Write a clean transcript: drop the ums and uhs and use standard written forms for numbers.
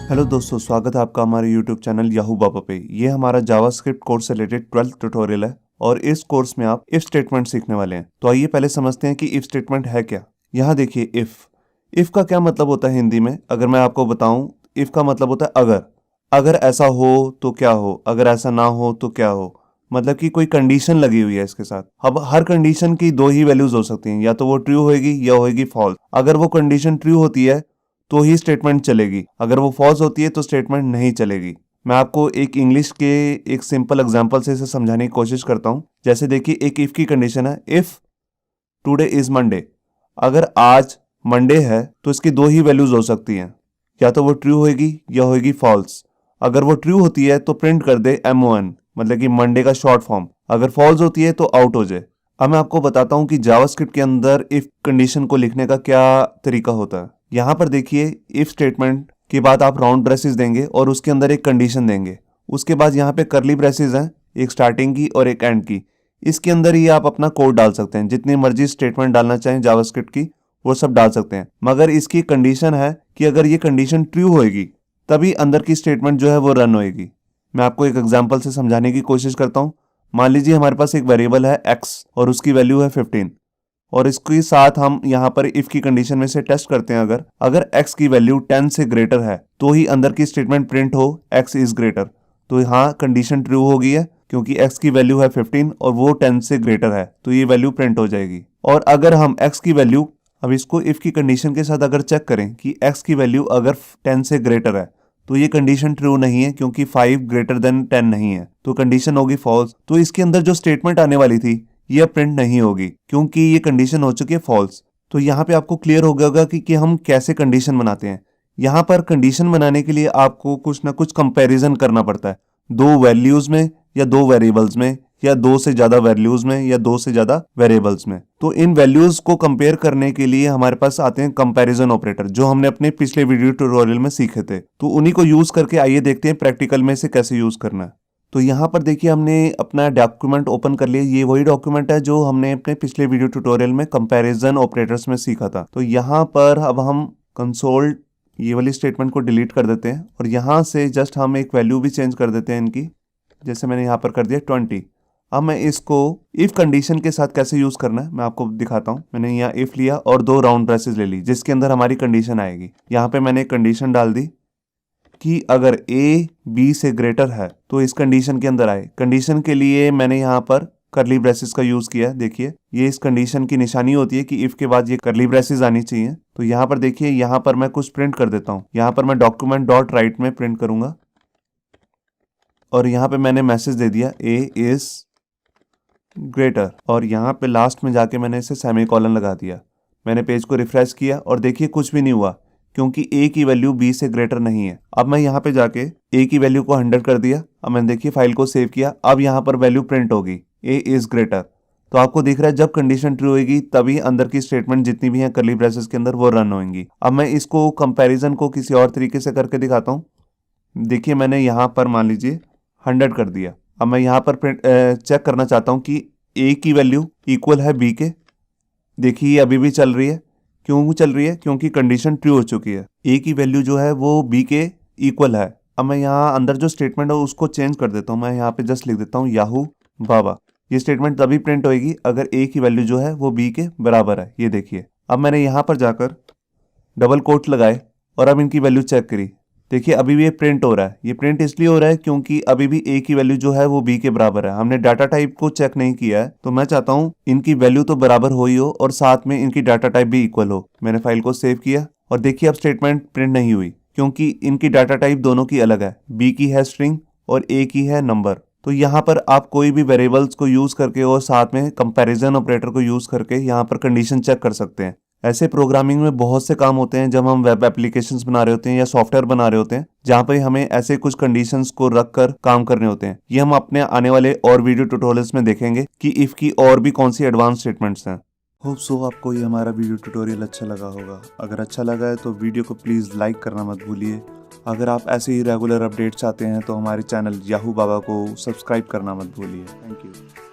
Hello दोस्तों, स्वागत है आपका हमारे YouTube चैनल याहू बाबा पे। ये हमारा जावास्क्रिप्ट कोर्स से रिलेटेड 12th ट्यूटोरियल है और इस कोर्स में आप इफ स्टेटमेंट सीखने वाले हैं। तो आइए पहले समझते हैं कि इफ स्टेटमेंट है क्या। यहाँ देखिए, इफ का क्या मतलब होता है हिंदी में। अगर मैं आपको बताऊं, इफ का मतलब होता है अगर ऐसा हो तो क्या हो, अगर ऐसा ना हो तो क्या हो। मतलब कि कोई कंडीशन लगी हुई है इसके साथ। अब हर कंडीशन की दो ही वैल्यूज हो सकती हैं, या तो वो ट्रू होगी या होगी फॉल्स। अगर वो कंडीशन ट्रू होती है तो ही स्टेटमेंट चलेगी, अगर वो फॉल्स होती है तो स्टेटमेंट नहीं चलेगी। मैं आपको एक इंग्लिश के एक सिंपल एग्जांपल से इसे समझाने की कोशिश करता हूं। जैसे देखिए, एक इफ की कंडीशन है, इफ टुडे इज मंडे। अगर आज मंडे है तो इसकी दो ही वैल्यूज हो सकती हैं, या तो वो ट्रू होगी या होगी फॉल्स। अगर वो ट्रू होती है तो प्रिंट कर दे MON, मतलब कि मंडे का शॉर्ट फॉर्म। अगर फॉल्स होती है तो आउट हो जाए। अब मैं आपको बताता हूं कि जावास्क्रिप्ट के अंदर इफ कंडीशन को लिखने का क्या तरीका होता है। यहाँ पर देखिए, इफ स्टेटमेंट के बाद आप राउंड ब्रेसेस देंगे और उसके अंदर एक कंडीशन देंगे। उसके बाद यहाँ पे करली ब्रेसेस हैं, एक स्टार्टिंग की और एक एंड की। इसके अंदर ही आप अपना कोड डाल सकते हैं, जितनी मर्जी स्टेटमेंट डालना चाहें जावास्क्रिप्ट की वो सब डाल सकते हैं। मगर इसकी कंडीशन है कि अगर ये कंडीशन ट्रू होएगी तभी अंदर की स्टेटमेंट जो है वो रन होएगी। मैं आपको एक एग्जाम्पल से समझाने की कोशिश करता हूँ। मान लीजिए हमारे पास एक वेरिएबल है x और उसकी वैल्यू है 15, और इसके साथ हम यहाँ पर इफ की कंडीशन में से टेस्ट करते हैं। अगर x की वैल्यू 10 से ग्रेटर है तो ही अंदर की स्टेटमेंट प्रिंट हो x इज ग्रेटर। तो यहाँ कंडीशन ट्रू हो गई है, क्योंकि x की वैल्यू है 15 और वो 10 से ग्रेटर है, तो ये वैल्यू प्रिंट हो जाएगी। और अगर हम x की वैल्यू, अब इसको इफ की कंडीशन के साथ अगर चेक करें कि x की वैल्यू अगर 10 से ग्रेटर है तो ये कंडीशन ट्रू नहीं है, क्योंकि 5 ग्रेटर देन 10 नहीं है, तो कंडीशन होगी फॉल्स। तो इसके अंदर जो स्टेटमेंट आने वाली थी ये प्रिंट नहीं होगी, क्योंकि ये कंडीशन हो चुकी है फॉल्स। तो यहाँ पे आपको क्लियर हो गया होगा कि हम कैसे कंडीशन बनाते हैं। यहाँ पर कंडीशन बनाने के लिए आपको कुछ ना कुछ कंपैरिजन करना पड़ता है, दो वैल्यूज में या दो वेरिएबल्स में या दो से ज्यादा वैल्यूज में या दो से ज्यादा वेरिएबल्स में। तो इन वैल्यूज को कंपेयर करने के लिए हमारे पास आते हैं कंपैरिजन ऑपरेटर, जो हमने अपने पिछले वीडियो ट्यूटोरियल में सीखे थे। तो उन्हीं को यूज करके आइए देखते हैं प्रैक्टिकल में से कैसे यूज करना है। तो यहाँ पर देखिए, हमने अपना डॉक्यूमेंट ओपन कर लिया। ये वही डॉक्यूमेंट है जो हमने अपने पिछले वीडियो ट्यूटोरियल में कंपैरिजन ऑपरेटर्स में सीखा था। तो यहाँ पर अब हम कंसोल ये वाली स्टेटमेंट को डिलीट कर देते हैं और यहाँ से जस्ट हम एक वैल्यू भी चेंज कर देते हैं इनकी। जैसे मैंने यहाँ पर कर दिया 20। अब मैं इसको इफ कंडीशन के साथ कैसे यूज करना है मैं आपको दिखाता हूँ। मैंने यहाँ इफ लिया और दो राउंड ब्रेसेस ले ली, जिसके अंदर हमारी कंडीशन आएगी। यहाँ पे मैंने कंडीशन डाल दी कि अगर a b से ग्रेटर है तो इस कंडीशन के अंदर आए। कंडीशन के लिए मैंने यहाँ पर करली ब्रेसेस का यूज किया। देखिए, ये इस कंडीशन की निशानी होती है कि इफ के बाद ये करली ब्रेसेस आनी चाहिए। तो यहाँ पर देखिए, यहाँ पर मैं कुछ प्रिंट कर देता हूँ। यहाँ पर मैं डॉक्यूमेंट डॉट राइट में प्रिंट करूंगा और यहाँ पे मैंने मैसेज दे दिया a इज ग्रेटर, और यहाँ पे लास्ट में जाके मैंने इसे सेमीकोलन लगा दिया। मैंने पेज को रिफ्रेश किया और देखिए कुछ भी नहीं हुआ, क्योंकि a की वैल्यू b से ग्रेटर नहीं है। अब मैं यहाँ पे जाके a की वैल्यू को 100 कर दिया। अब मैंने देखिए फाइल को सेव किया। अब यहाँ पर वैल्यू प्रिंट होगी a इज ग्रेटर। तो आपको दिख रहा है जब कंडीशन ट्रू होगी तभी अंदर की स्टेटमेंट जितनी भी हैं करली ब्रेसेस के अंदर वो रन होंगी। अब मैं इसको कंपैरिजन को किसी और तरीके से करके दिखाता हूँ। देखिए, मैंने यहाँ पर मान लीजिए 100 कर दिया। अब मैं यहाँ पर चेक करना चाहता हूँ कि a की वैल्यू इक्वल है b के। देखिए, ये अभी भी चल रही है। क्यों चल रही है? क्योंकि कंडीशन ट्रू हो चुकी है। a की वैल्यू जो है वो b के इक्वल है। अब मैं यहाँ अंदर जो स्टेटमेंट है उसको चेंज कर देता हूँ। मैं यहाँ पे जस्ट लिख देता हूँ याहू बाबा। ये स्टेटमेंट तभी प्रिंट होगी अगर a की वैल्यू जो है वो b के बराबर है। ये देखिए, अब मैंने यहाँ पर जाकर डबल कोट लगाए और अब इनकी वैल्यू चेक करी। देखिए, अभी भी ये प्रिंट हो रहा है। ये प्रिंट इसलिए हो रहा है क्योंकि अभी भी a की वैल्यू जो है वो b के बराबर है। हमने डाटा टाइप को चेक नहीं किया है, तो मैं चाहता हूँ इनकी वैल्यू तो बराबर हो ही हो और साथ में इनकी डाटा टाइप भी इक्वल हो। मैंने फाइल को सेव किया और देखिए अब स्टेटमेंट प्रिंट नहीं हुई, क्योंकि इनकी डाटा टाइप दोनों की अलग है। b की है स्ट्रिंग और a की है नंबर। तो यहाँ पर आप कोई भी वेरिएबल्स को यूज करके और साथ में कंपैरिजन ऑपरेटर को यूज करके यहाँ पर कंडीशन चेक कर सकते हैं। ऐसे प्रोग्रामिंग में बहुत से काम होते हैं जब हम वेब एप्लीकेशंस बना रहे होते हैं या सॉफ्टवेयर बना रहे होते हैं, जहाँ पे हमें ऐसे कुछ कंडीशंस को रख कर काम करने होते हैं। ये हम अपने आने वाले और वीडियो ट्यूटोरियल्स में देखेंगे कि इफ की और भी कौन सी एडवांस स्टेटमेंट्स हैं। होप सो आपको ये हमारा वीडियो ट्यूटोरियल अच्छा लगा होगा। अगर अच्छा लगा है तो वीडियो को प्लीज़ लाइक करना मत भूलिए। अगर आप ऐसे ही रेगुलर अपडेट्स चाहते हैं तो हमारे चैनल याहू बाबा को सब्सक्राइब करना मत भूलिए। Thank you.